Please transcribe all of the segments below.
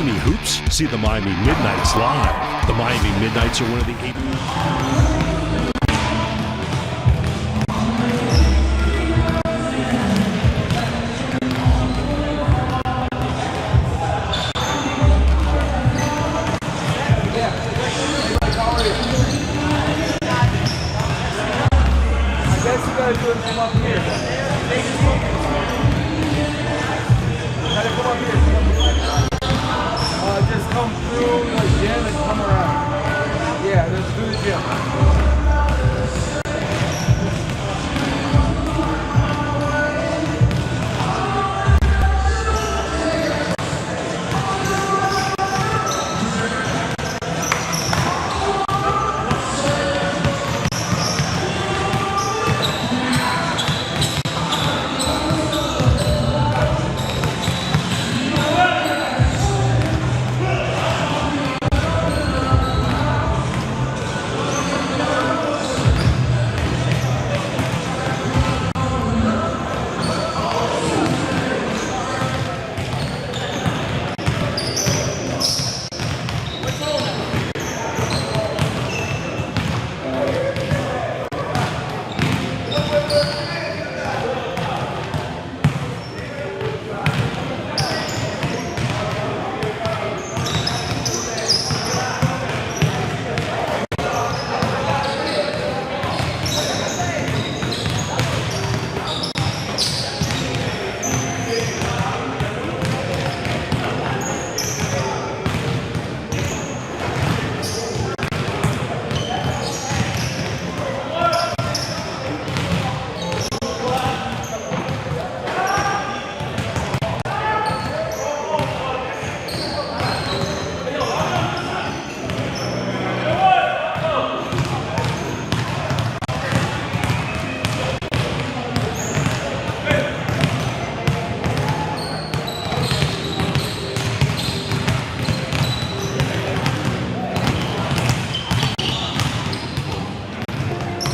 Miami hoops? See the Miami Midnites live. The Miami Midnites are one of the 8...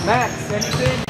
Max, anything?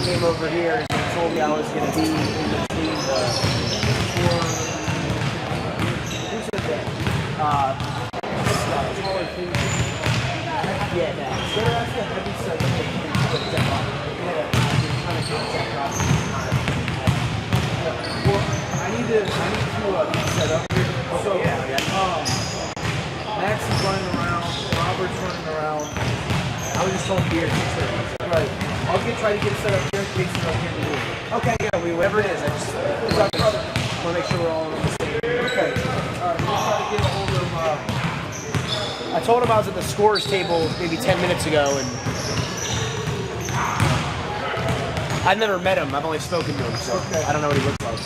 Came over here and they told me I was going to be in between the who's it there? Taller thing. Yeah, that. So that's the heavy set that they can put that on. We had a kind of contact process. Well, I need to be set up here. So, Max is running around, Robert's running around. I was just told here. Right. I'll try to get it set up here in case it's up here to do it. Okay, yeah, whatever it is. I just want to make sure we're all on the same page. Okay. Alright, we'll try to get a hold of I told him I was at the scorer's table maybe 10 minutes ago, and I've never met him. I've only spoken to him, so I don't know what he looks like.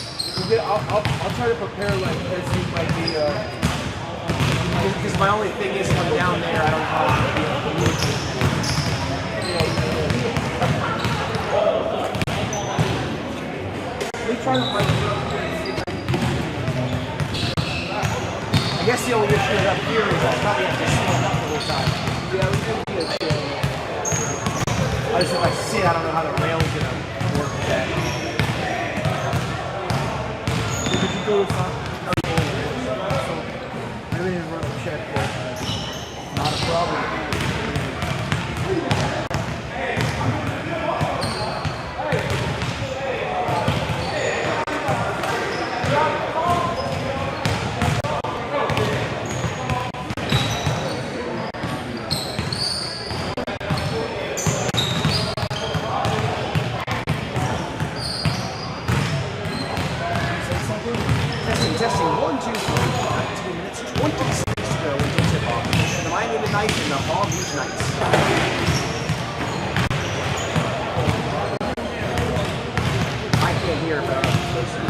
I'll try to prepare like as he might be because my only thing is when I'm down there, I don't know how to be. I guess the only issue up here is I probably have to stand up the whole time. Yeah, we can do it. I just if I sit, I don't know how the rail's gonna work with that. Did you go with something? I didn't run a check there. Not a problem. Testing 1, 2, 3. 19 minutes, 26 to go until tip-off. The Miami Midnites and the Palm Beach Knights. I can't hear, but I'm supposed to.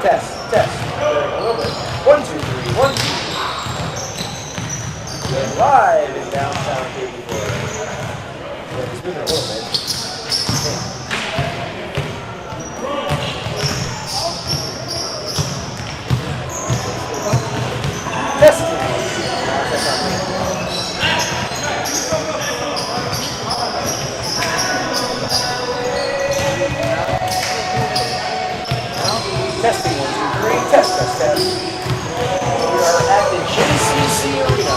Test. Test. A little bit. 1, 2, 3. 1, 2. We're live in downtown Katy, Florida. Yeah, it's moving a little bit. Testing. Testing 1, 2, 3. Test. We are at the JCC Arena.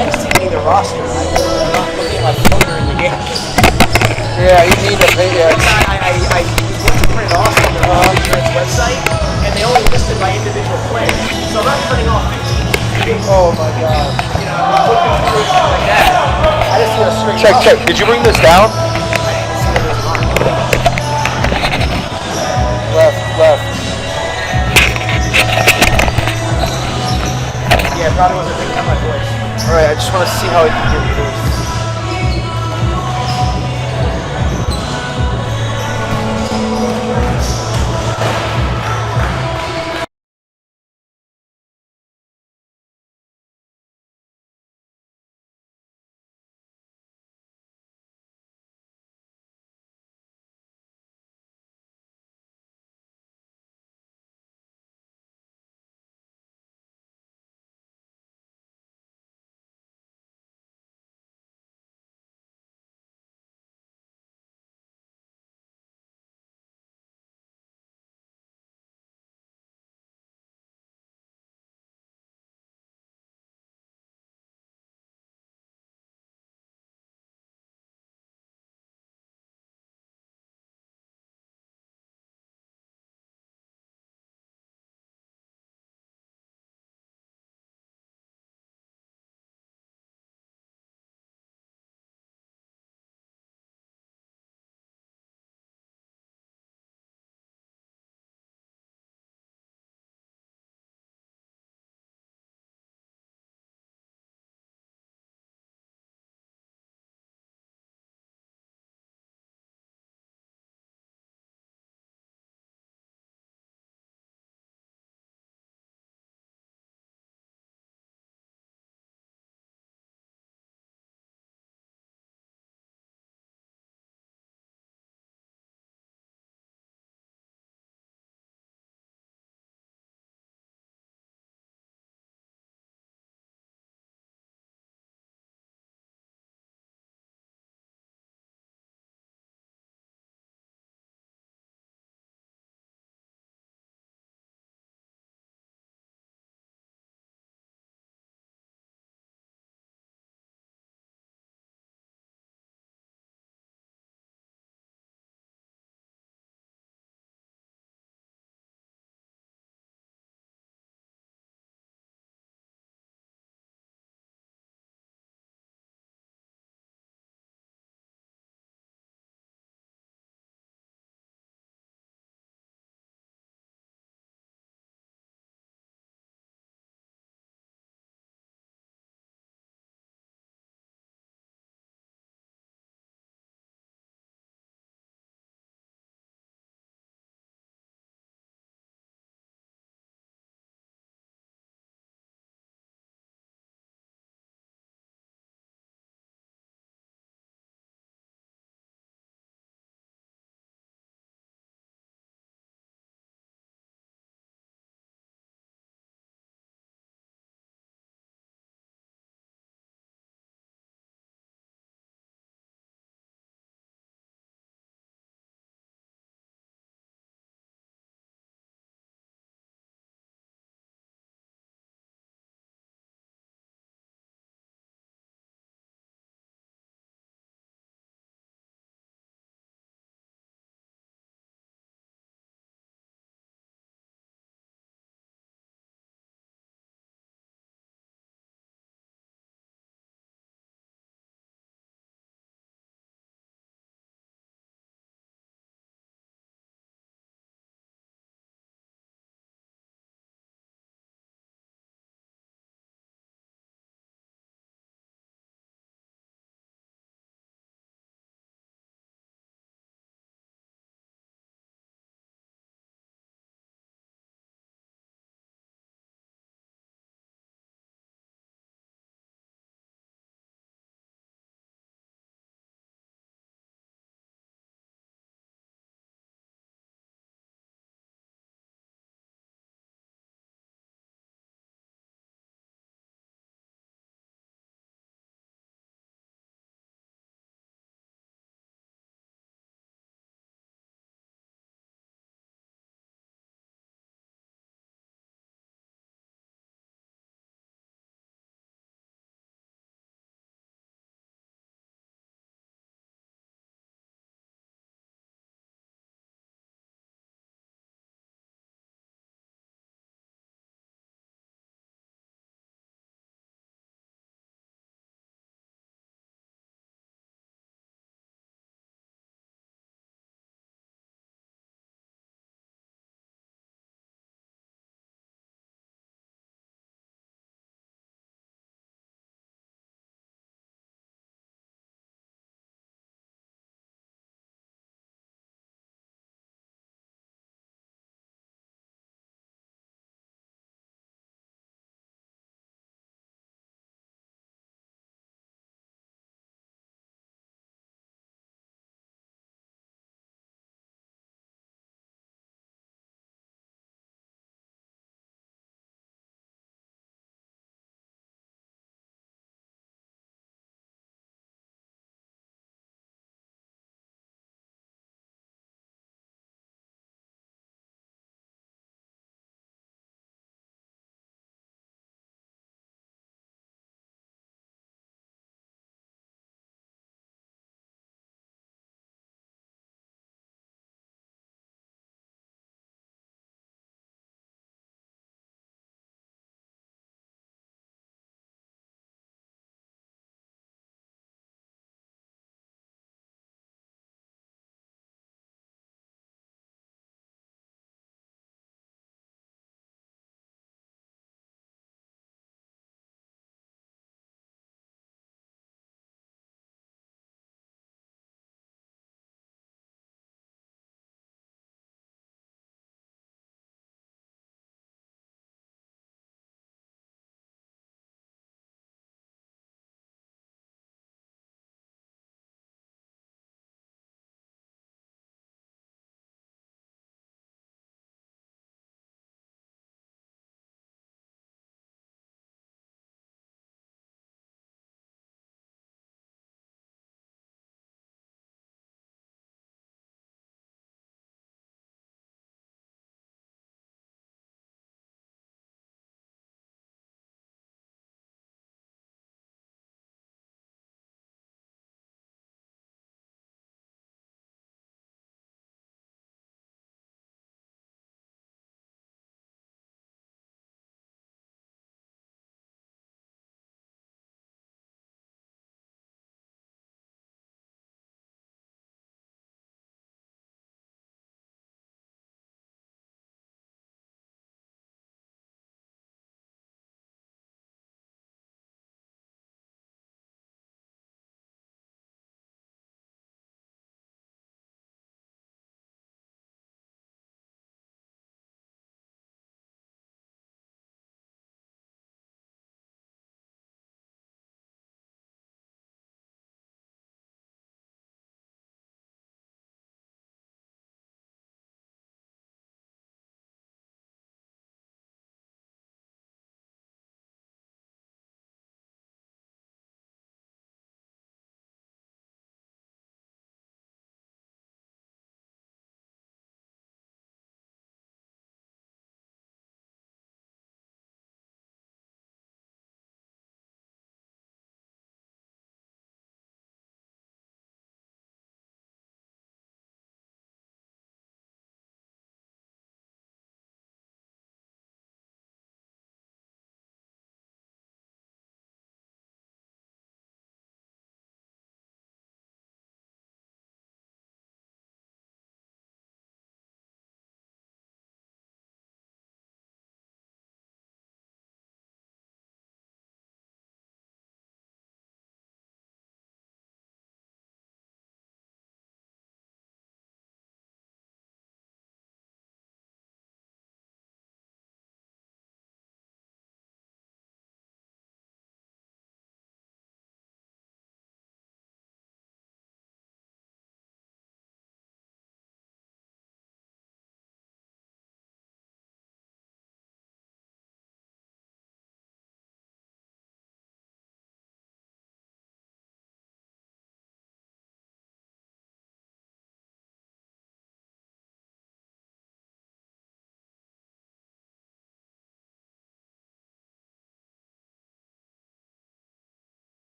Texting me the roster. I'm not looking at my phone during the game. Yeah, you need to pay that. I went to print it off on the insurance website, and they only listed my individual player. So I'm not printing off 15. Oh my god. You know, I'm looking through it like that. I just want to straight Check. Did you bring this down? Left. Yeah, it probably wasn't picking up my voice. Alright, I just want to see how it can hear you first.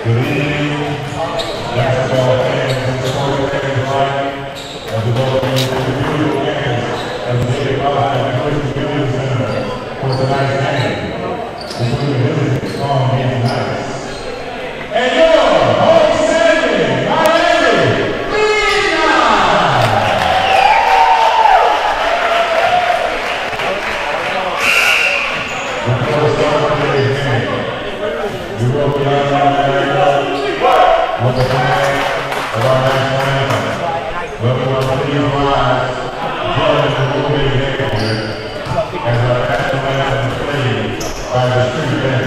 Good evening, basketball fans and sports fans alike, as we welcome you to the beautiful games of the City of Community Center for tonight's game, including the visiting strong Midnites. And your home standing, Miami Midnites! Before we start today's game, we will be on the flag of our national anthem. Everyone please rise, join the moving here as our national anthem is played by the street band.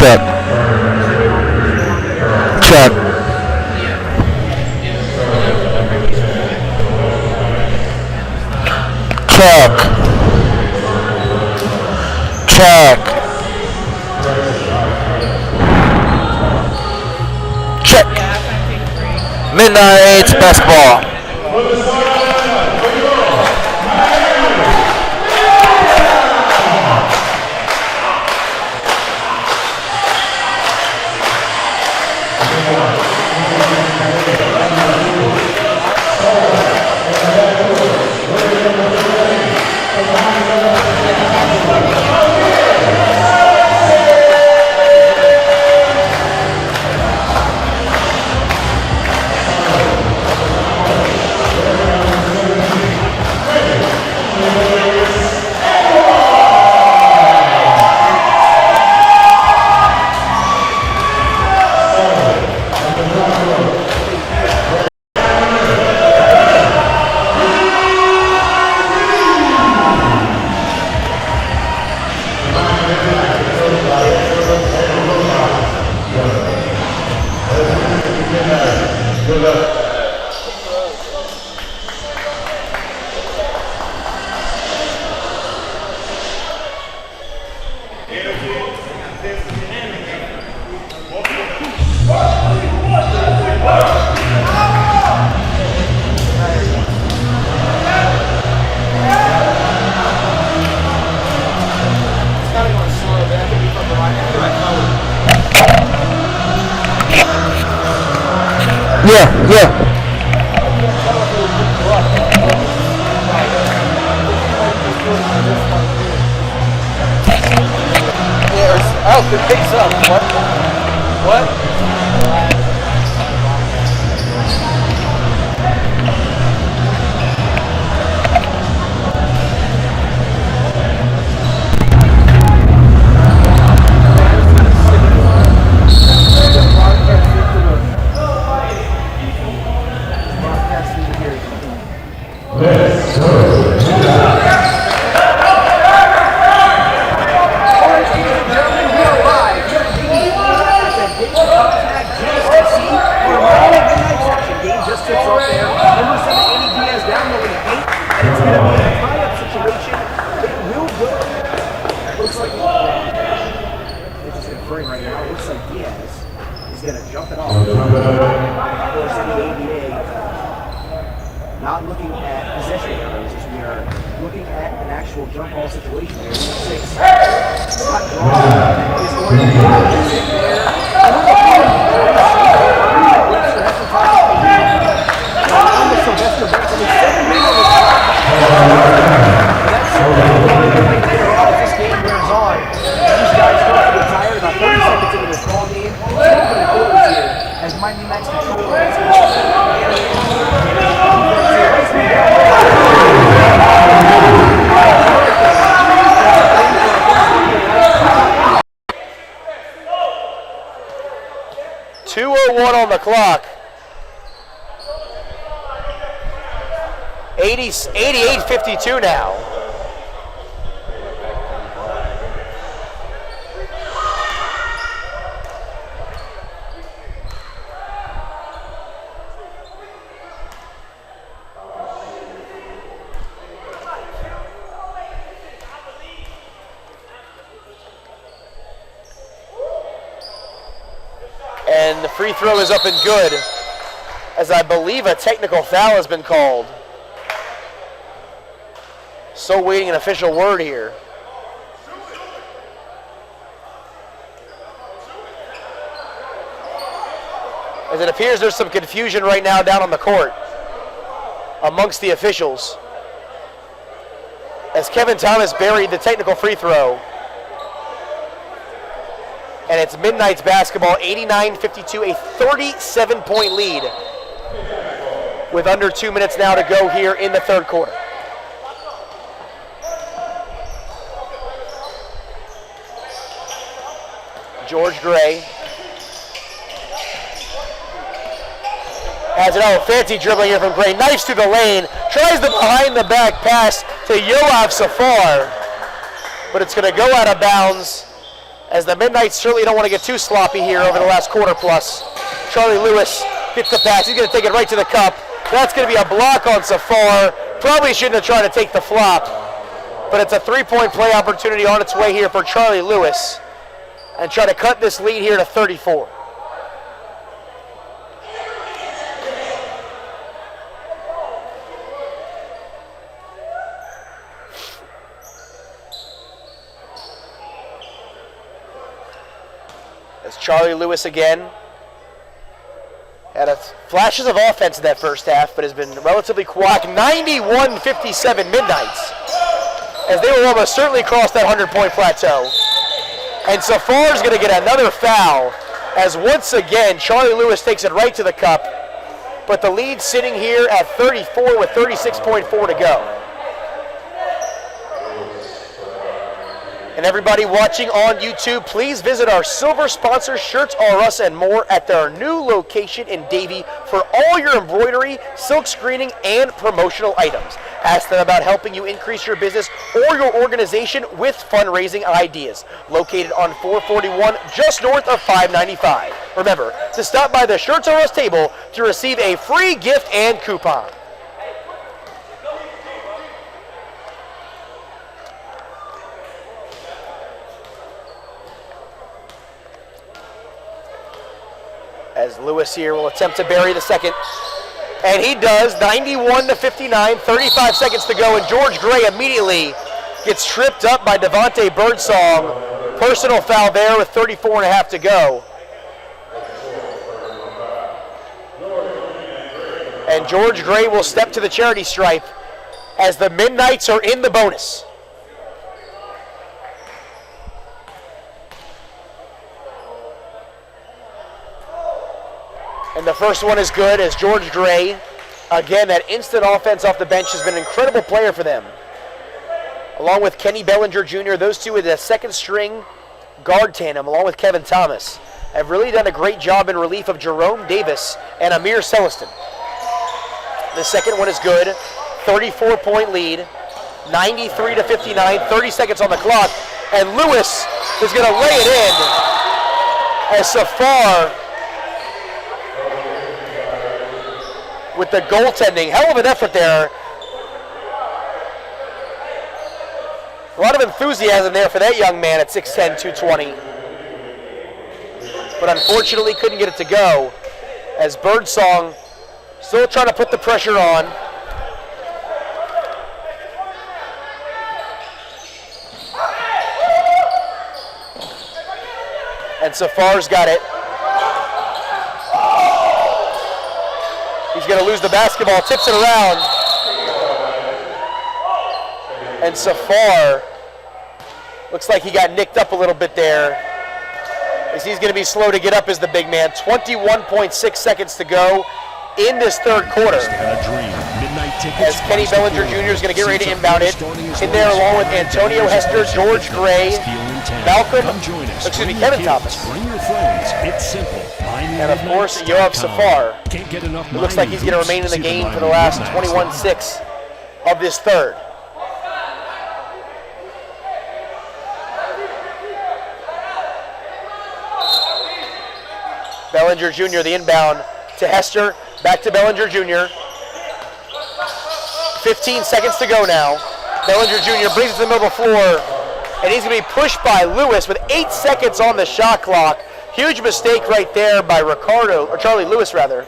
Check. Check. Check. Check. Check. Midnites basketball. Yeah. Oh, good picks up. What? Let's go. Right now, it looks like Diaz is going to jump it off. Of course, in the ABA, not looking at possession areas, as we are looking at an actual jump ball situation here. 6. Not drawn. Is going to be in there. Sylvester Benson is 7 minutes. As this game wears on, these guys start to get tired. About 30 seconds into this ball game, as Mighty Midnites control the basketball. 2:01 on the clock. 88-52 now. And the free throw is up and good, as I believe a technical foul has been called. Still waiting an official word here. As it appears there's some confusion right now down on the court amongst the officials, as Kevin Thomas buried the technical free throw. And it's Midnites basketball, 89-52, a 37-point lead with under 2 minutes now to go here in the third quarter. George Gray has it. Oh, fancy dribbling here from Gray. Knifes through the lane. Tries the behind-the-back pass to Yoav Safar. But it's going to go out of bounds, as the Midnights certainly don't want to get too sloppy here over the last quarter plus. Charlie Lewis gets the pass. He's going to take it right to the cup. That's going to be a block on Safar. Probably shouldn't have tried to take the flop. But it's a three-point play opportunity on its way here for Charlie Lewis, and try to cut this lead here to 34. As Charlie Lewis again had flashes of offense in that first half, but has been relatively quiet. 91-57 Midnights, as they will almost certainly cross that 100-point plateau. And Safar's going to get another foul, as once again Charlie Lewis takes it right to the cup. But the lead sitting here at 34 with 36.4 to go. And everybody watching on YouTube, please visit our silver sponsor, Shirts R Us and More, at their new location in Davie for all your embroidery, silk screening, and promotional items. Ask them about helping you increase your business or your organization with fundraising ideas. Located on 441, just north of 595. Remember to stop by the Shirts R Us table to receive a free gift and coupon. As Lewis here will attempt to bury the second. And he does, 91-59, 35 seconds to go, and George Gray immediately gets tripped up by Devontae Birdsong. Personal foul there with 34.5 to go. And George Gray will step to the charity stripe as the Midnights are in the bonus. And the first one is good as George Gray, again, that instant offense off the bench has been an incredible player for them. Along with Kenny Bellinger Jr., those two with a second string guard tandem, along with Kevin Thomas, have really done a great job in relief of Jerome Davis and Amir Celestin. The second one is good, 34-point lead, 93-59, 30 seconds on the clock, and Lewis is going to lay it in as Safar with the goaltending. Hell of an effort there. A lot of enthusiasm there for that young man at 6'10", 220. But unfortunately couldn't get it to go as Birdsong still trying to put the pressure on. And Safar's got it. He's going to lose the basketball, tips it around. And Safar looks like he got nicked up a little bit there, as he's going to be slow to get up as the big man. 21.6 seconds to go in this third quarter. As Kenny Bellinger Jr. is going to get ready to inbound it. In there along with Antonio Hester, George Gray, Kevin Thomas. And of course, Yoav Safar. It looks like he's going to remain in the game for the last 21-6 of this third. Bellinger Jr., the inbound to Hester, back to Bellinger Jr. 15 seconds to go now. Bellinger Jr. brings it to the middle of the floor, and he's going to be pushed by Lewis with 8 seconds on the shot clock. Huge mistake right there by Charlie Lewis rather.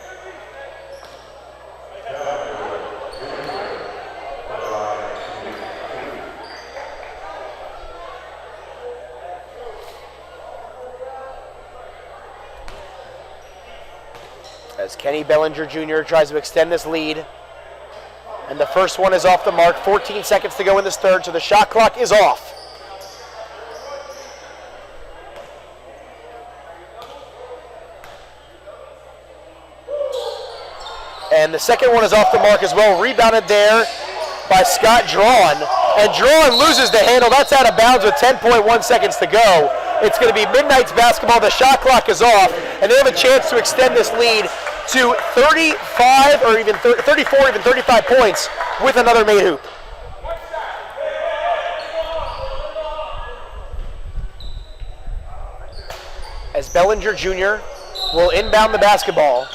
As Kenny Bellinger Jr. tries to extend this lead. And the first one is off the mark. 14 seconds to go in this third, so the shot clock is off. And the second one is off the mark as well. Rebounded there by Scott Drawn. And Drawn loses the handle. That's out of bounds with 10.1 seconds to go. It's going to be Midnights basketball. The shot clock is off, and they have a chance to extend this lead to 35 or even 34, even 35 points with another made hoop. As Bellinger Jr. will inbound the basketball.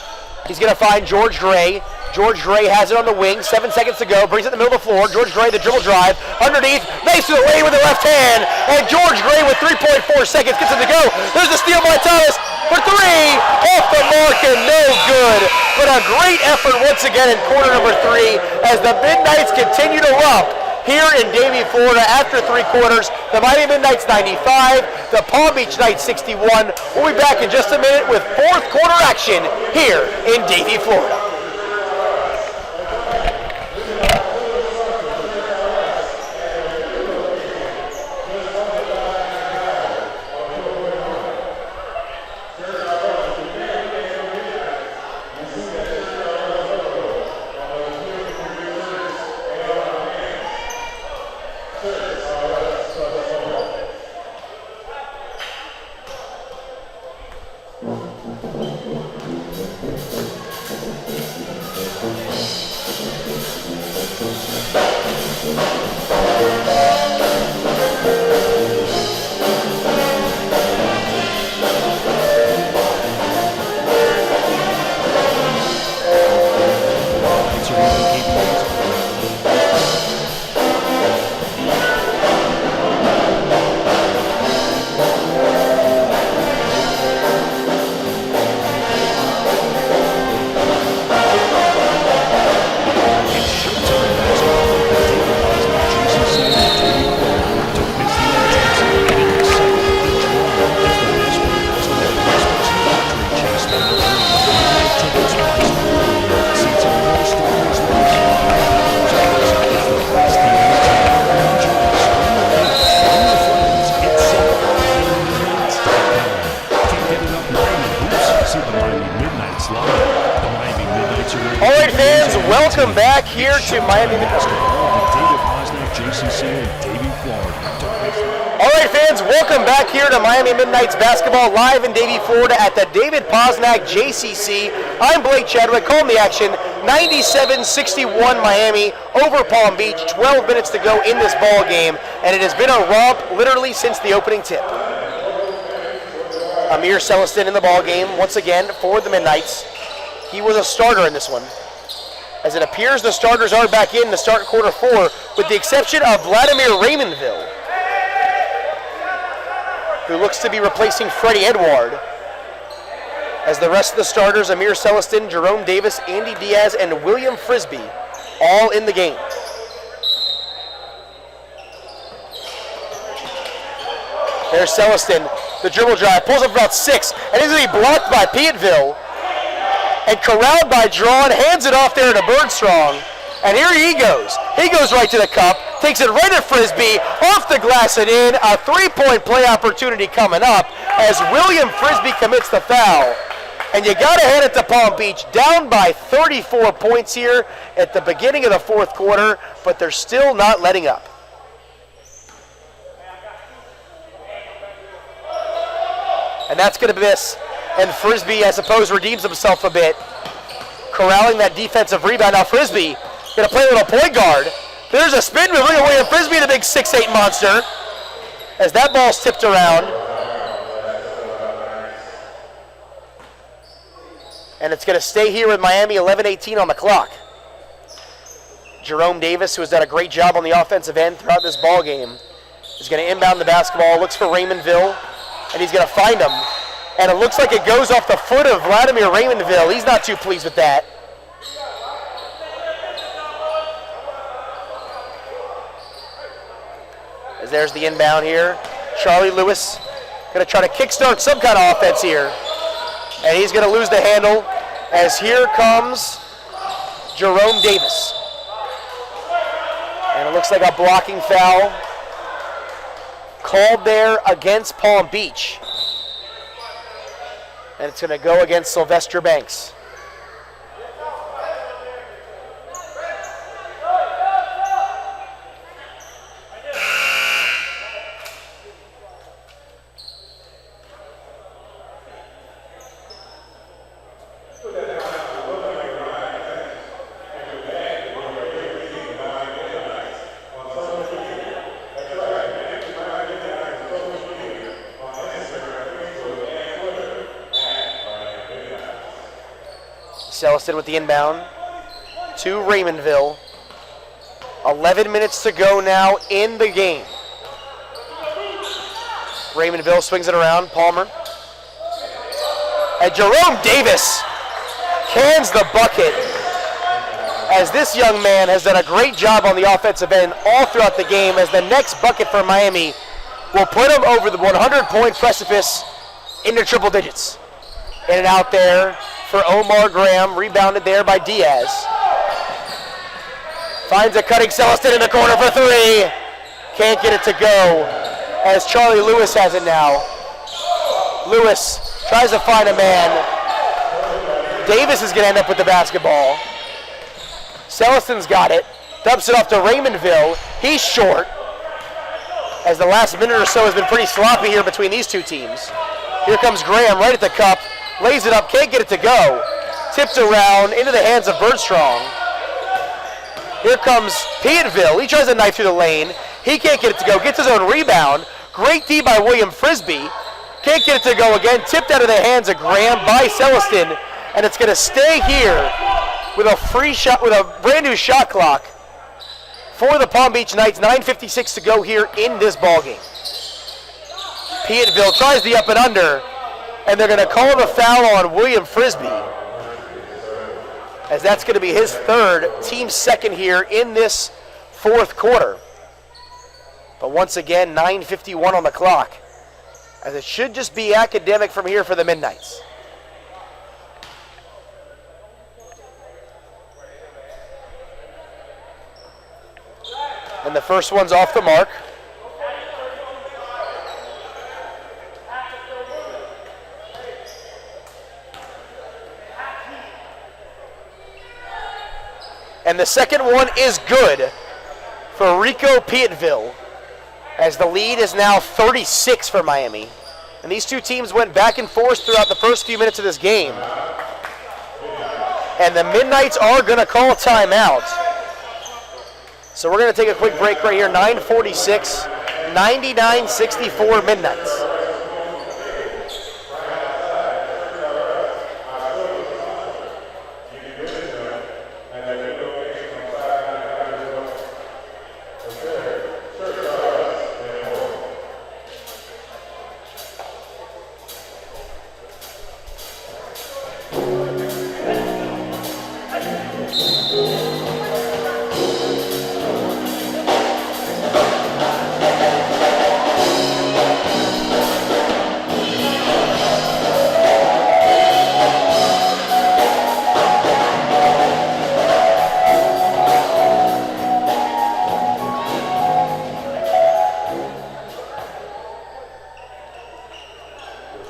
He's going to find George Gray. George Gray has it on the wing, 7 seconds to go, brings it in the middle of the floor. George Gray, the dribble drive, underneath, makes it away with the left hand, and George Gray with 3.4 seconds gets it to go. There's the steal by Thomas for three, off the mark and no good. But a great effort once again in quarter number 3 as the Midnights continue to romp here in Davie, Florida after 3 quarters. The Miami Midnights 95, the Palm Beach Knights 61. We'll be back in just a minute with 4th quarter action here in Davie, Florida. welcome back here to Miami Midnights. David Posnack, JCC, and Davie, Florida. All right, fans, welcome back here to Miami Midnights Basketball, live in Davie, Florida at the David Posnack JCC. I'm Blake Chadwick, calling the action. 97-61 Miami over Palm Beach. 12 minutes to go in this ball game, and it has been a romp literally since the opening tip. Amir Celestin in the ball game once again for the Midnights. He was a starter in this one. As it appears the starters are back in to start quarter 4, with the exception of Vladimir Raymondville, who looks to be replacing Freddie Edward. As the rest of the starters, Amir Celestin, Jerome Davis, Andy Diaz, and William Frisbee, all in the game. There's Celestin, the dribble drive, pulls up about 6, and he's going to be blocked by Peatville. And corralled by Drawn, hands it off there to Birdstrong. And here he goes. He goes right to the cup, takes it right at Frisbee, off the glass and in. A three-point play opportunity coming up as William Frisbee commits the foul. And you got to hand it to Palm Beach, down by 34 points here at the beginning of the fourth quarter, but they're still not letting up. And that's going to miss. And Frisbee, I suppose, redeems himself a bit, corralling that defensive rebound. Now Frisbee going to play a little point guard. There's a spin move. Look at William Frisbee, the big 6'8" monster, as that ball's tipped around. And it's going to stay here with Miami, 11:18 on the clock. Jerome Davis, who has done a great job on the offensive end throughout this ball game, is going to inbound the basketball, looks for Raymondville, and he's going to find him. And it looks like it goes off the foot of Vladimir Raymondville. He's not too pleased with that. As there's the inbound here. Charlie Lewis going to try to kickstart some kind of offense here. And he's going to lose the handle as here comes Jerome Davis. And it looks like a blocking foul called there against Palm Beach. And it's going to go against Sylvester Banks. Celestin with the inbound to Raymondville. 11 minutes to go now in the game. Raymondville swings it around, Palmer. And Jerome Davis cans the bucket, as this young man has done a great job on the offensive end all throughout the game, as the next bucket for Miami will put him over the 100-point precipice into triple digits. In and out there for Omar Graham, rebounded there by Diaz. Finds a cutting Celestin in the corner for 3. Can't get it to go, as Charlie Lewis has it now. Lewis tries to find a man. Davis is going to end up with the basketball. Celestin's got it. Dumps it off to Raymondville. He's short, as the last minute or so has been pretty sloppy here between these two teams. Here comes Graham right at the cup. Lays it up, can't get it to go. Tipped around into the hands of Birdstrong. Here comes Peatville. He tries to knife through the lane. He can't get it to go. Gets his own rebound. Great D by William Frisbee. Can't get it to go again. Tipped out of the hands of Graham by Celestin. And it's going to stay here with a free shot, with a brand new shot clock for the Palm Beach Knights. 9:56 to go here in this ball game. Peatville tries the up and under, and they're going to call the foul on William Frisbee, as that's going to be his third, team second here in this fourth quarter. But once again, 9:51 on the clock, as it should just be academic from here for the Midnights. And the first one's off the mark. And the second one is good for Rico Piatteville, as the lead is now 36 for Miami. And these two teams went back and forth throughout the first few minutes of this game. And the Midnights are going to call a timeout. So we're going to take a quick break right here. 9:46, 99-64 Midnights.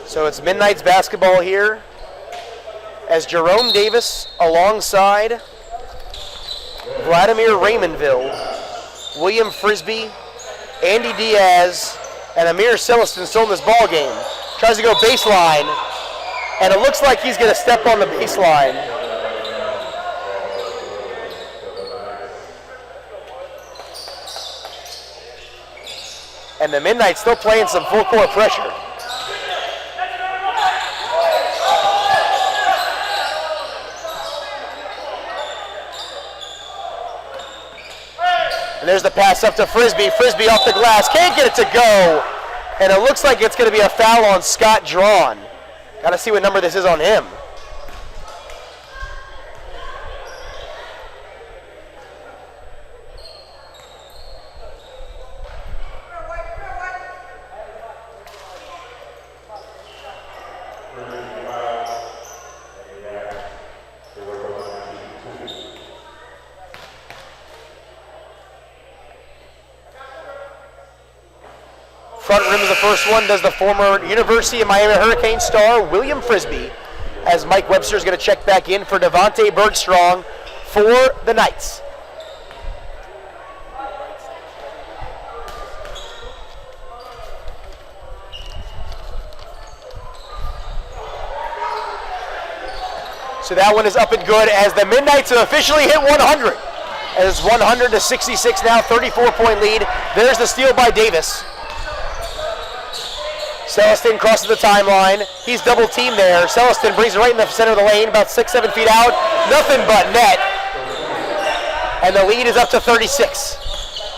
So it's Midnights basketball here as Jerome Davis alongside Vladimir Raymondville, William Frisbee, Andy Diaz, and Amir Celestin still in this ball game. Tries to go baseline, and it looks like he's going to step on the baseline. And the Midnights still playing some full court pressure. And there's the pass up to Frisbee. Frisbee off the glass. Can't get it to go. And it looks like it's going to be a foul on Scott Drawn. Got to see what number this is on him. Front rim is the first one, does the former University of Miami Hurricane star, William Frisbee, as Mike Webster is going to check back in for Devontae Bergstrong for the Knights. So that one is up and good as the Midnights have officially hit 100. As 100-66 now, 34-point lead. There's the steal by Davis. Celestin crosses the timeline. He's double teamed there. Celestin brings it right in the center of the lane, about 6-7 feet out. Nothing but net. And the lead is up to 36.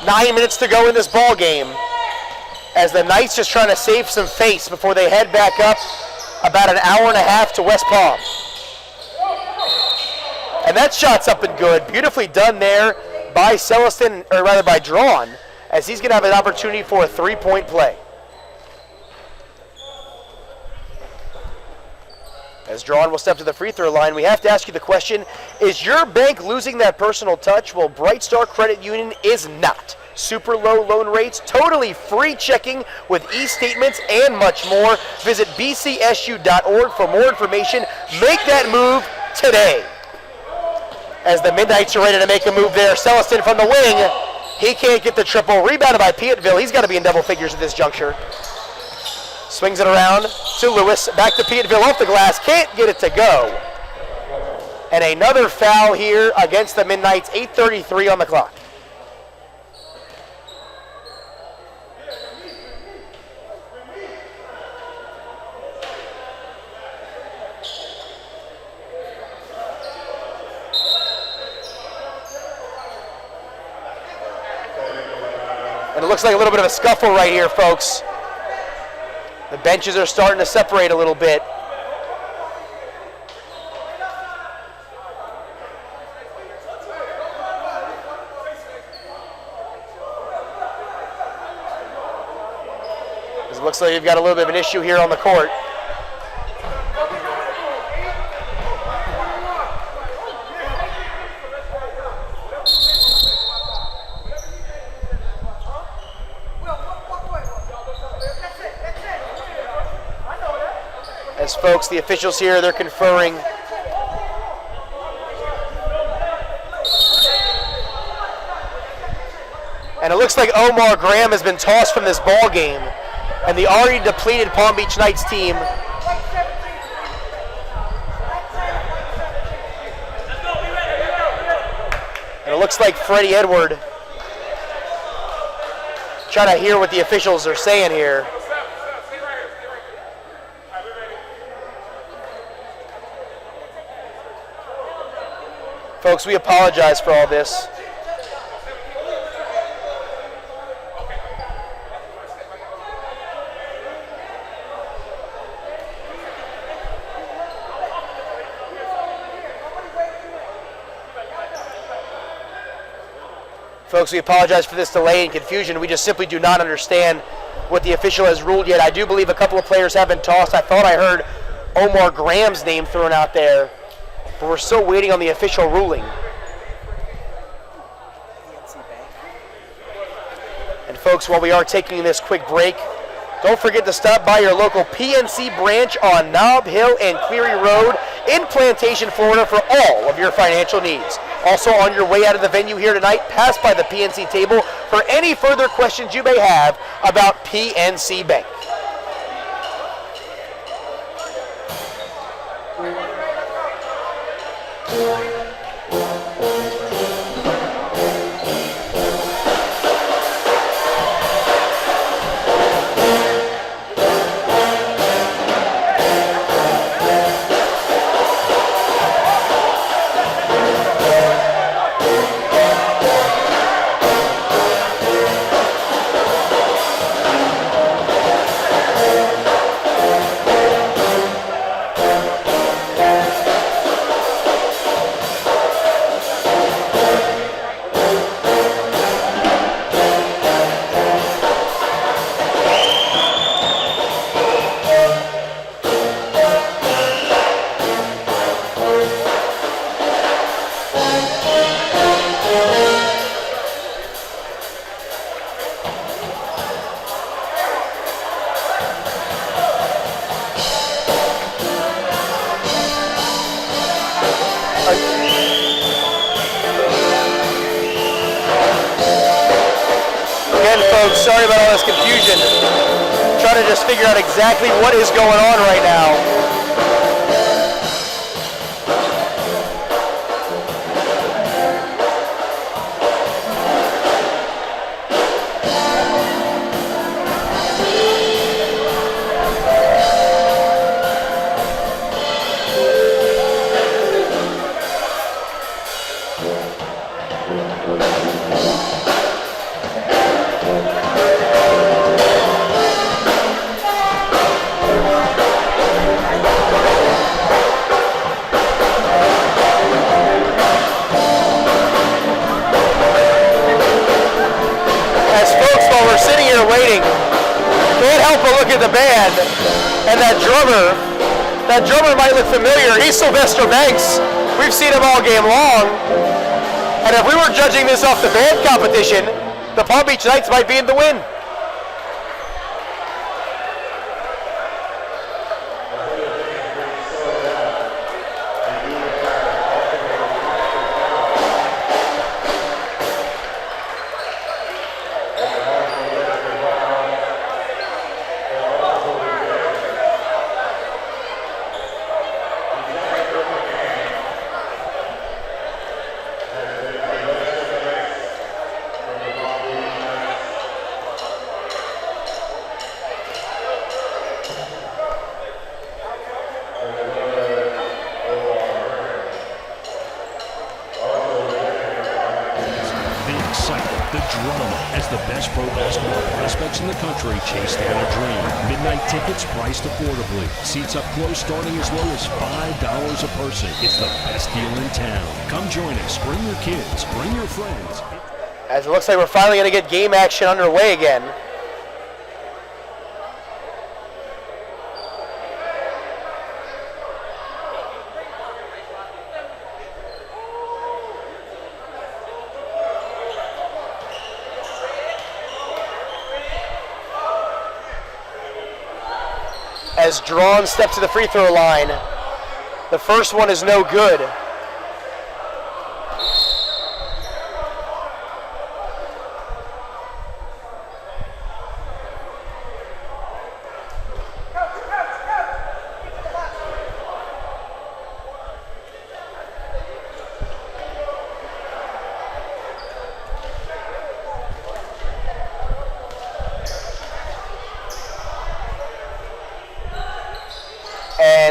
9 minutes to go in this ball game, as the Knights just trying to save some face before they head back up about an hour and a half to West Palm. And that shot's up and good. Beautifully done there by Celestin, or rather by Drawn, as he's going to have an opportunity for a three-point play. As Drawn will step to the free throw line, we have to ask you the question, is your bank losing that personal touch? Well, Bright Star Credit Union is not. Super low loan rates, totally free checking with e-statements and much more. Visit bcsu.org for more information. Make that move today. As the Midnights are ready to make a move there, Celestin from the wing. He can't get the triple. Rebounded by Piatteville. He's got to be in double figures at this juncture. Swings it around to Lewis, back to Piatteville off the glass, can't get it to go. And another foul here against the Midnights, 8:33 on the clock. And it looks like a little bit of a scuffle right here, folks. The benches are starting to separate a little bit. It looks like you've got a little bit of an issue here on the court. As folks, the officials here, they're conferring. And it looks like Omar Graham has been tossed from this ball game. And the already depleted Palm Beach Knights team and it looks like Freddie Edward trying to hear what the officials are saying here. Folks, we apologize for all this. Folks, we apologize for this delay and confusion. We just simply do not understand what the official has ruled yet. I do believe a couple of players have been tossed. I thought I heard Omar Graham's name thrown out there, but we're still waiting on the official ruling. And folks, while we are taking this quick break, don't forget to stop by your local PNC branch on Nob Hill and Cleary Road in Plantation, Florida for all of your financial needs. Also, on your way out of the venue here tonight, pass by the PNC table for any further questions you may have about PNC Bank. Sorry about all this confusion. Trying to just figure out exactly what is going on right now. The band and that drummer might look familiar. He's Sylvester Banks. We've seen him all game long. And if we were judging this off the band competition, the Palm Beach Knights might be in the win. Priced affordably. Seats up close starting as low as $5 a person. It's the best deal in town. Come join us. Bring your kids. Bring your friends. As it looks like we're finally going to get game action underway again. As Drawn steps to the free throw line. The first one is no good.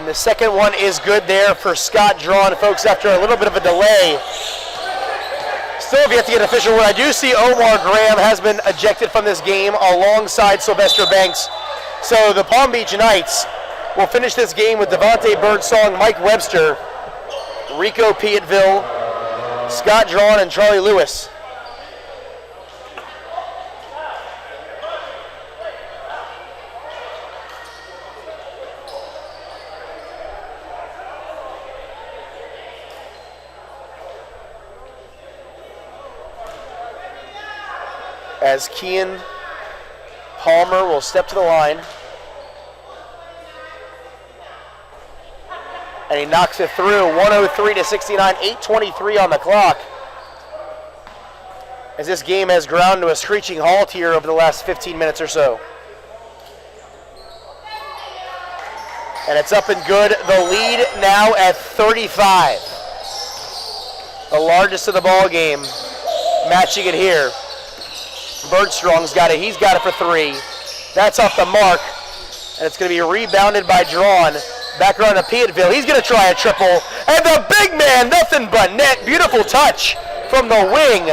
And the second one is good there for Scott Drawn, folks, after a little bit of a delay. Still have yet to get an official word. I do see Omar Graham has been ejected from this game alongside Sylvester Banks. So the Palm Beach Knights will finish this game with Devontae Birdsong, Mike Webster, Rico Piettville, Scott Drawn, and Charlie Lewis. As Kean Palmer will step to the line. And he knocks it through, 103-69, 8:23 on the clock. As this game has ground to a screeching halt here over the last 15 minutes or so. And it's up and good. The lead now at 35. The largest of the ball game, matching it here. Birdstrong's got it. He's got it for three. That's off the mark. And it's going to be rebounded by Drawn. Back around to Piettville. He's going to try a triple. And the big man, nothing but net. Beautiful touch from the wing.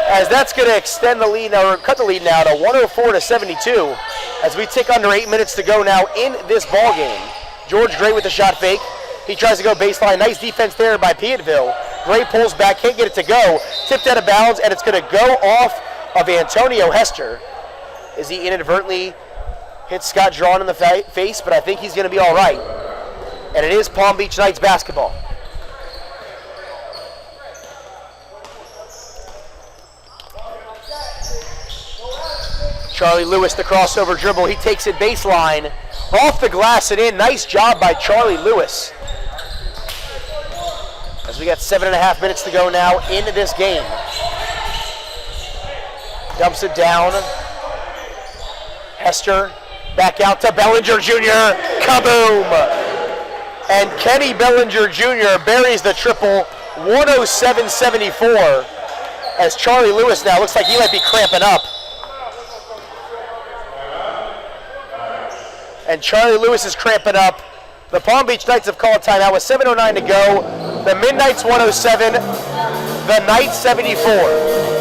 As that's going to extend the lead now, or cut the lead now to 104-72. As we tick under 8 minutes to go now in this ball game. George Gray with the shot fake. He tries to go baseline. Nice defense there by Piettville. Gray pulls back, can't get it to go. Tipped out of bounds, and it's going to go off of Antonio Hester, as he inadvertently hits Scott Drawn in the face, but I think he's going to be all right. And it is Palm Beach Knights basketball. Charlie Lewis, the crossover dribble. He takes it baseline, off the glass and in. Nice job by Charlie Lewis. As we got 7.5 minutes to go now into this game. Dumps it down. Hester back out to Bellinger Jr. Kaboom! And Kenny Bellinger Jr. buries the triple, 107-74. As Charlie Lewis now looks like he might be cramping up. And Charlie Lewis is cramping up. The Palm Beach Knights have called timeout with 7:09 to go. The Midnites 107, the Knights 74.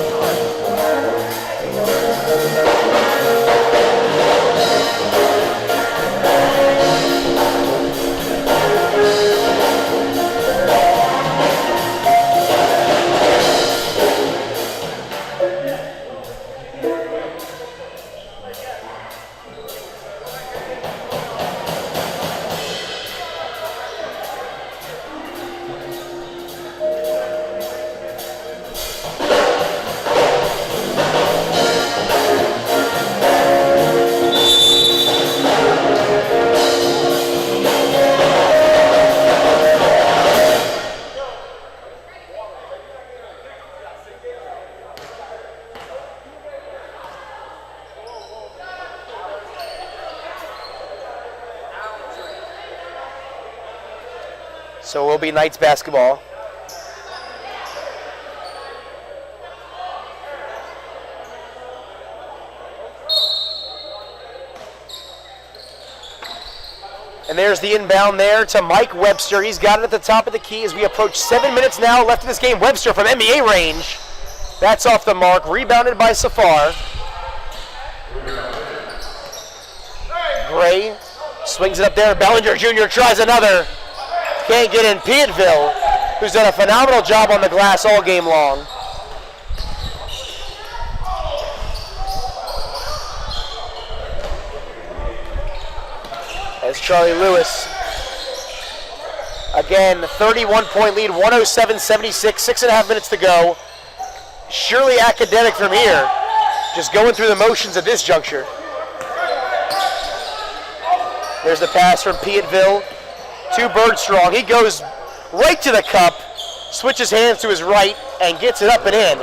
So it will be Knights basketball. And there's the inbound there to Mike Webster. He's got it at the top of the key as we approach 7 minutes now left in this game. Webster from NBA range. That's off the mark. Rebounded by Safar. Gray swings it up there. Bellinger Jr. tries another. Can't get in. Piettville, who's done a phenomenal job on the glass all game long. As Charlie Lewis, again, 31-point lead, 107-76, 6.5 minutes to go. Surely academic from here, just going through the motions at this juncture. There's the pass from Piettville to Birdstrong. He goes right to the cup, switches hands to his right, and gets it up and in.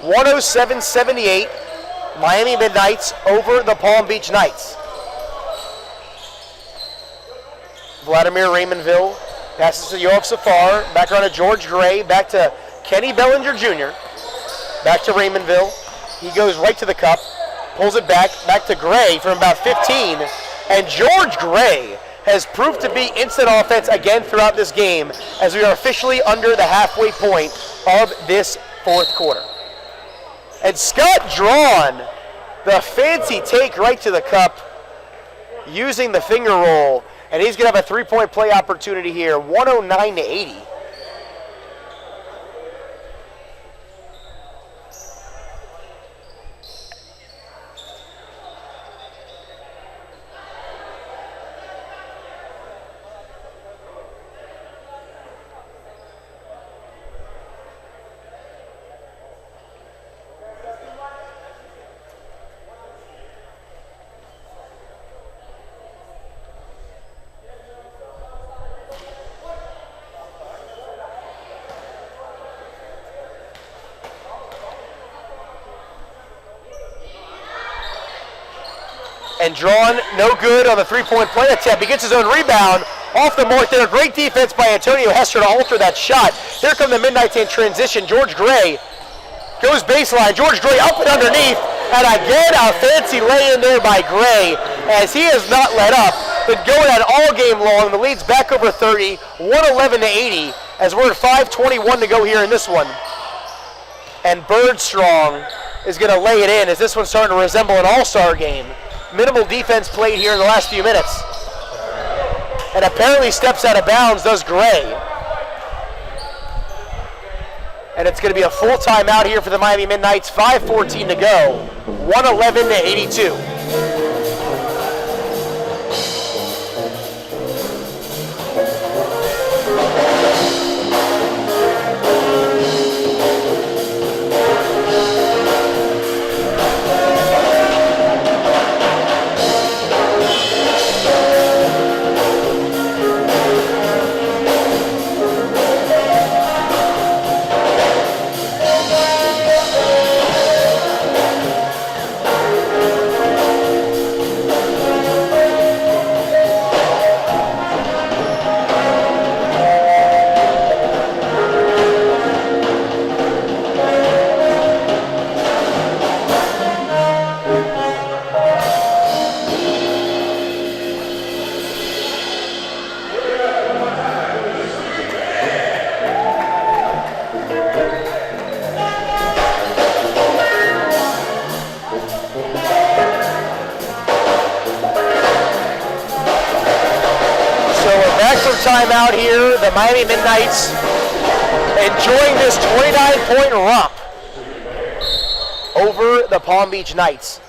107-78, Miami Midnights over the Palm Beach Knights. Vladimir Raymondville passes to Yoav Safar, back around to George Gray, back to Kenny Bellinger Jr., back to Raymondville. He goes right to the cup, pulls it back to Gray from about 15, And George Gray has proved to be instant offense again throughout this game as we are officially under the halfway point of this fourth quarter. And Scott Drawn, the fancy take right to the cup using the finger roll, and he's going to have a three-point play opportunity here, 109-80. And Drawn, no good on the three-point play attempt. He gets his own rebound off the mark there. Great defense by Antonio Hester to alter that shot. Here come the Midnights in transition. George Gray goes baseline. George Gray up and underneath. And again, a fancy lay in there by Gray as he has not let up. Been going at all game long. The lead's back over 30, 111-80 as we're at 5:21 to go here in this one. And Birdstrong is going to lay it in as this one's starting to resemble an all-star game. Minimal defense played here in the last few minutes. And apparently steps out of bounds, does Gray. And it's going to be a full timeout here for the Miami Midnights. 5:14 to go. 111-82. Timeout here, the Miami Midnights enjoying this 29-point romp over the Palm Beach Knights.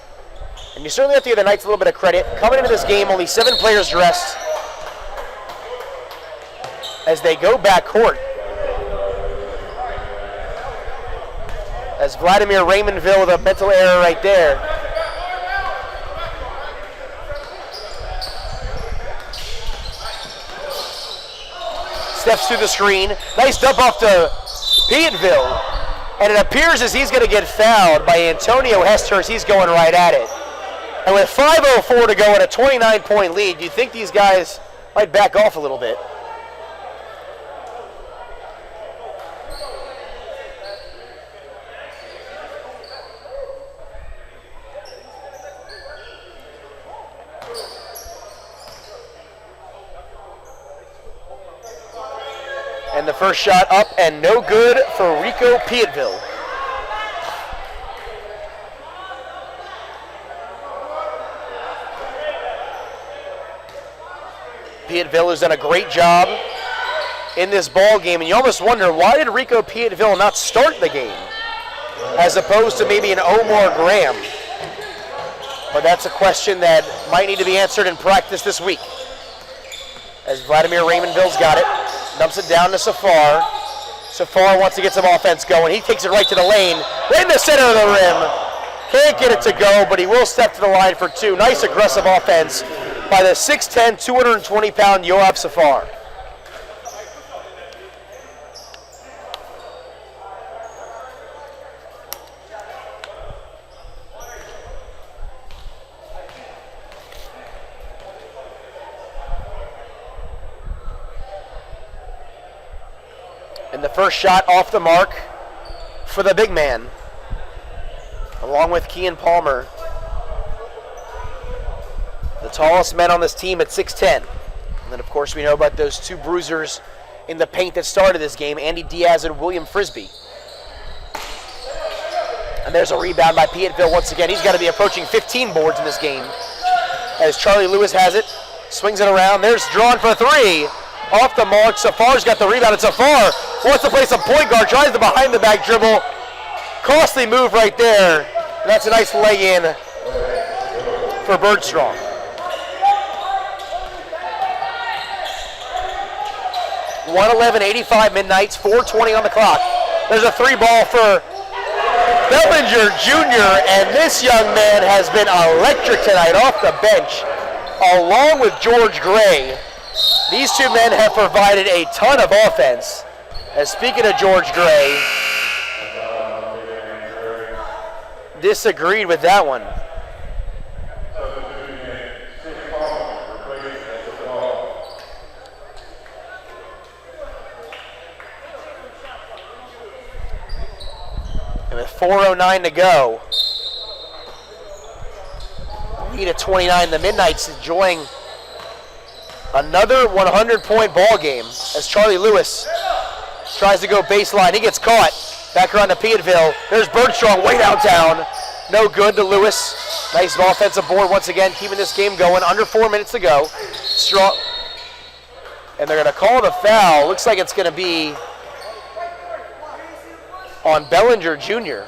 And you certainly have to give the Knights a little bit of credit. Coming into this game, only 7 players dressed as they go backcourt. As Vladimir Raymondville with a mental error right there. Steps through the screen. Nice dump off to Petenville. And it appears as he's going to get fouled by Antonio Hester as he's going right at it. And with 5:04 to go and a 29-point lead, you think these guys might back off a little bit. And the first shot up and no good for Rico Petenville. Petenville has done a great job in this ball game, and you almost wonder, why did Rico Petenville not start the game as opposed to maybe an Omar Graham? But that's a question that might need to be answered in practice this week. As Vladimir Raymondville's got it. Dumps it down to Safar. Safar wants to get some offense going. He takes it right to the lane, right in the center of the rim. Can't get it to go, but he will step to the line for 2. Nice aggressive offense by the 6'10", 220-pound Yoav Safar. And the first shot off the mark for the big man, along with Kean Palmer. The Tallest men on this team at 6'10". And then, of course, we know about those two bruisers in the paint that started this game, Andy Diaz and William Frisbee. And there's a rebound by Piettville once again. He's got to be approaching 15 boards in this game. As Charlie Lewis has it, swings it around. There's drawn for three. Off the mark. Safar's got the rebound. And Safar wants to play some point guard. Tries the behind-the-back dribble. Costly move right there. And that's a nice lay-in for Bergstrom. (111-85) Midnights. 4:20 on the clock. There's a three ball for Bellinger Jr., and this young man has been electric tonight off the bench, along with George Gray. These two men have provided a ton of offense. And speaking of George Gray, disagreed with that one. And with 4:09 to go, lead at 29. The Midnights enjoying another 100-point ball game as Charlie Lewis tries to go baseline. He gets caught. Back around to Piettville. There's Bergstrom way downtown. No good to Lewis. Nice offensive board once again, keeping this game going. Under 4 minutes to go. Strong. And they're going to call the foul. Looks like it's going to be on Bellinger Jr.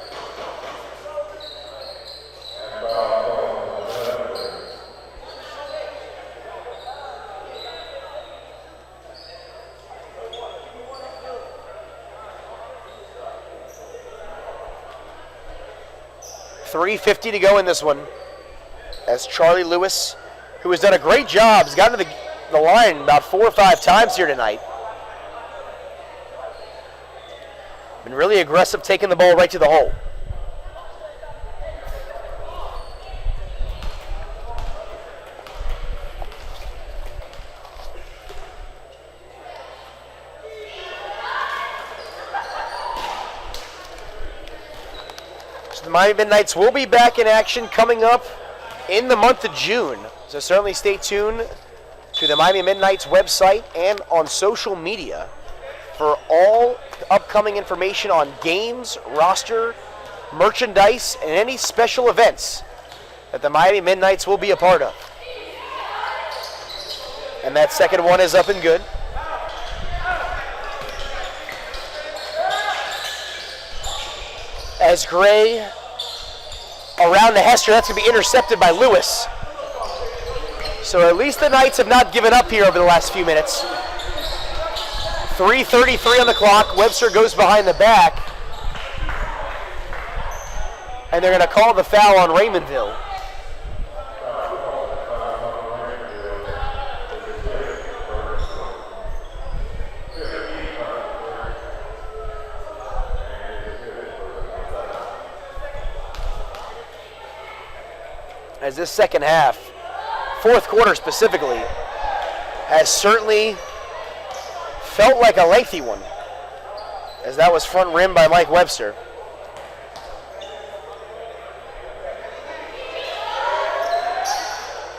.350 to go in this one as Charlie Lewis, who has done a great job, has gotten to the line about 4 or 5 times here tonight. Been really aggressive, taking the ball right to the hole. The Miami Midnights will be back in action coming up in the month of June. So certainly stay tuned to the Miami Midnights website and on social media for all upcoming information on games, roster, merchandise, and any special events that the Miami Midnights will be a part of. And that second one is up and good. As Gray around the Hester, that's going to be intercepted by Lewis. So at least the Knights have not given up here over the last few minutes. 3:33 on the clock. Webster goes behind the back. And they're going to call the foul on Raymondville. As this second half, fourth quarter specifically, has certainly felt like a lengthy one, as that was front rim by Mike Webster.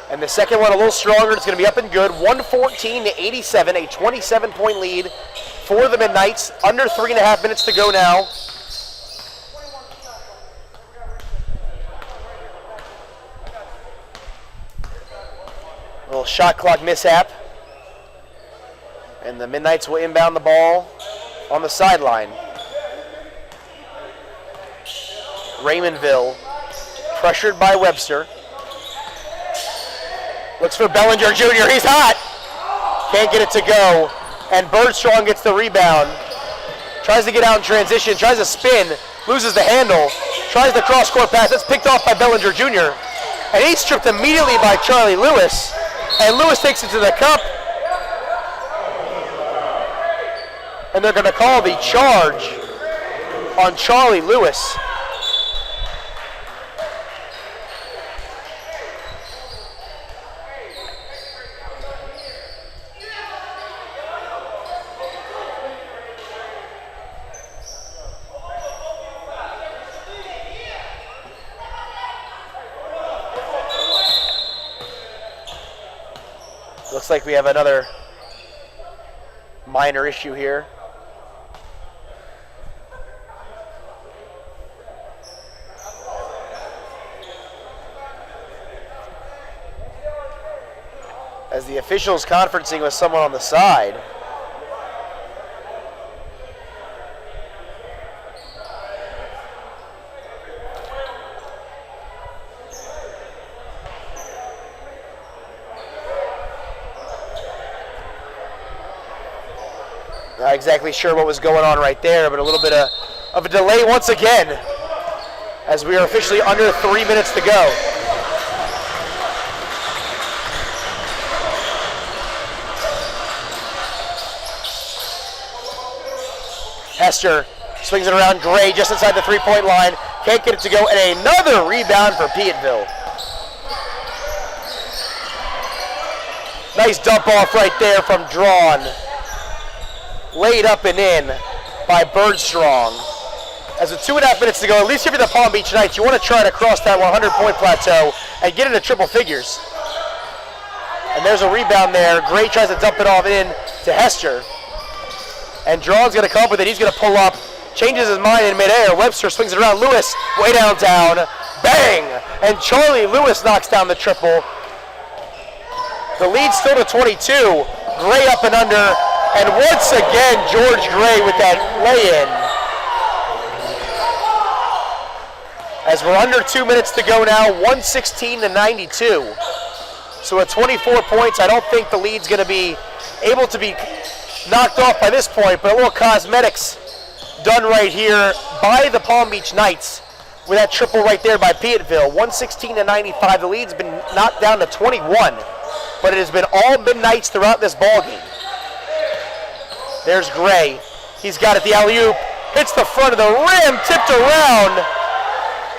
And the second one a little stronger. It's going to be up and good. 114-87, a 27-point lead for the Midnights. Under 3.5 minutes to go now. Little shot clock mishap. And the Midnights will inbound the ball on the sideline. Raymondville pressured by Webster. Looks for Bellinger Jr. He's hot. Can't get it to go. And Bergstrom gets the rebound. Tries to get out in transition. Tries to spin. Loses the handle. Tries the cross-court pass. That's picked off by Bellinger Jr. And he's stripped immediately by Charlie Lewis. And Lewis takes it to the cup. And they're going to call the charge on Charlie Lewis. Looks like we have another minor issue here. As the officials conferencing with someone on the side. Not exactly sure what was going on right there, but a little bit of a delay once again as we are officially under 3 minutes to go. Hester swings it around. Gray just inside the three-point line. Can't get it to go, and another rebound for Peattville. Nice dump off right there from Drawn. Laid up and in by Birdstrong. As with 2.5 minutes to go, at least if you're the Palm Beach Knights, you want to try to cross that 100-point plateau and get into triple figures. And there's a rebound there. Gray tries to dump it off in to Hester. And Drawn's going to come up with it. He's going to pull up, changes his mind in midair. Webster swings it around. Lewis way downtown. Bang! And Charlie Lewis knocks down the triple. The lead's still to 22. Gray up and under. And once again, George Gray with that lay-in. As we're under 2 minutes to go now, 116-92. So at 24 points, I don't think the lead's going to be able to be knocked off by this point, but a little cosmetics done right here by the Palm Beach Knights with that triple right there by Peattville. 116-95. The lead's been knocked down to 21, but it has been all Midnights throughout this ballgame. There's Gray. He's got it, the alley-oop. Hits the front of the rim, tipped around.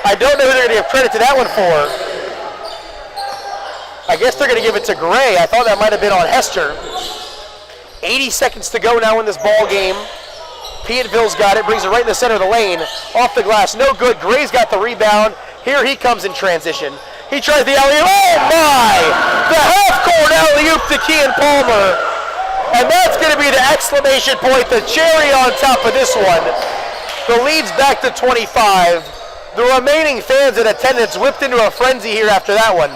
I don't know who they're going to give credit to that one for. I guess they're going to give it to Gray. I thought that might have been on Hester. 80 seconds to go now in this ball game. Peattville's got it, brings it right in the center of the lane. Off the glass, no good. Gray's got the rebound. Here he comes in transition. He tries the alley-oop. Oh my! The half-court alley-oop to Kean Palmer. And that's going to be the exclamation point, the cherry on top of this one. The lead's back to 25. The remaining fans in attendance whipped into a frenzy here after that one.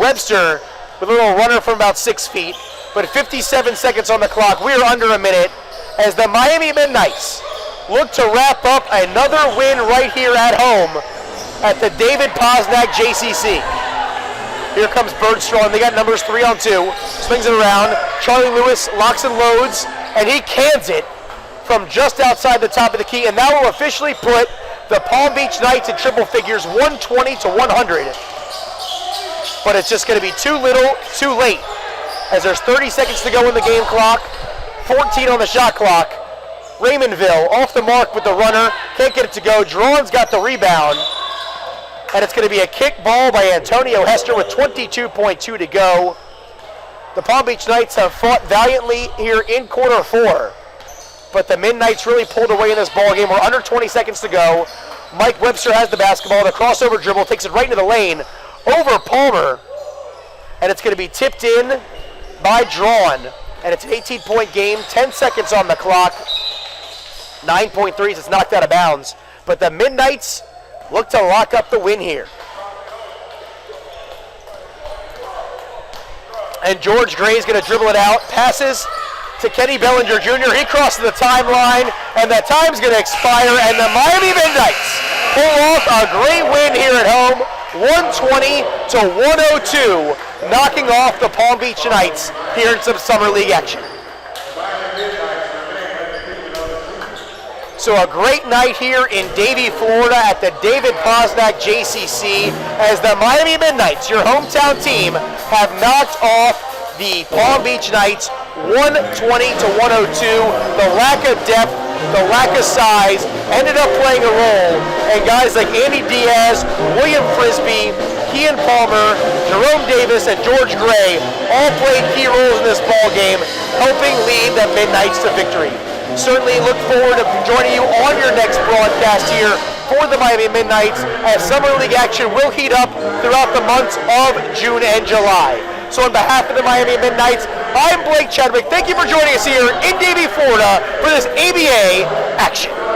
Webster with a little runner from about 6 feet. But 57 seconds on the clock. We are under a minute as the Miami Midnights look to wrap up another win right here at home at the David Posnack JCC. Here comes Birdstrong. They got numbers 3-on-2. Swings it around. Charlie Lewis locks and loads, and he cans it from just outside the top of the key. And that will officially put the Palm Beach Knights in triple figures, 120-100. But it's just going to be too little, too late. As there's 30 seconds to go in the game clock, 14 on the shot clock. Raymondville off the mark with the runner, can't get it to go. Drawn's got the rebound, and it's going to be a kick ball by Antonio Hester with 22.2 to go. The Palm Beach Knights have fought valiantly here in quarter 4, but the Midnights really pulled away in this ball game. We're under 20 seconds to go. Mike Webster has the basketball, the crossover dribble, takes it right into the lane, over Palmer, and it's going to be tipped in by Drawn, and it's an 18-point game, 10 seconds on the clock, 9.3, it's knocked out of bounds, but the Midnights look to lock up the win here. And George Gray's going to dribble it out, passes to Kenny Bellinger Jr., he crosses the timeline, and the time's going to expire, and the Miami Midnights pull off a great win here at home, 120-102, knocking off the Palm Beach Knights here in some Summer League action. So a great night here in Davie, Florida at the David Posnack JCC as the Miami Midnights, your hometown team, have knocked off the Palm Beach Knights 120-102. The lack of depth, the lack of size ended up playing a role, and guys like Andy Diaz, William Frisbee, Kean Palmer, Jerome Davis, and George Gray all played key roles in this ball game, helping lead the Midnights to victory. Certainly look forward to joining you on your next broadcast here for the Miami Midnights as Summer League action will heat up throughout the months of June and July. So on behalf of the Miami Midnights, I'm Blake Chadwick. Thank you for joining us here in Davie, Florida for this ABA action.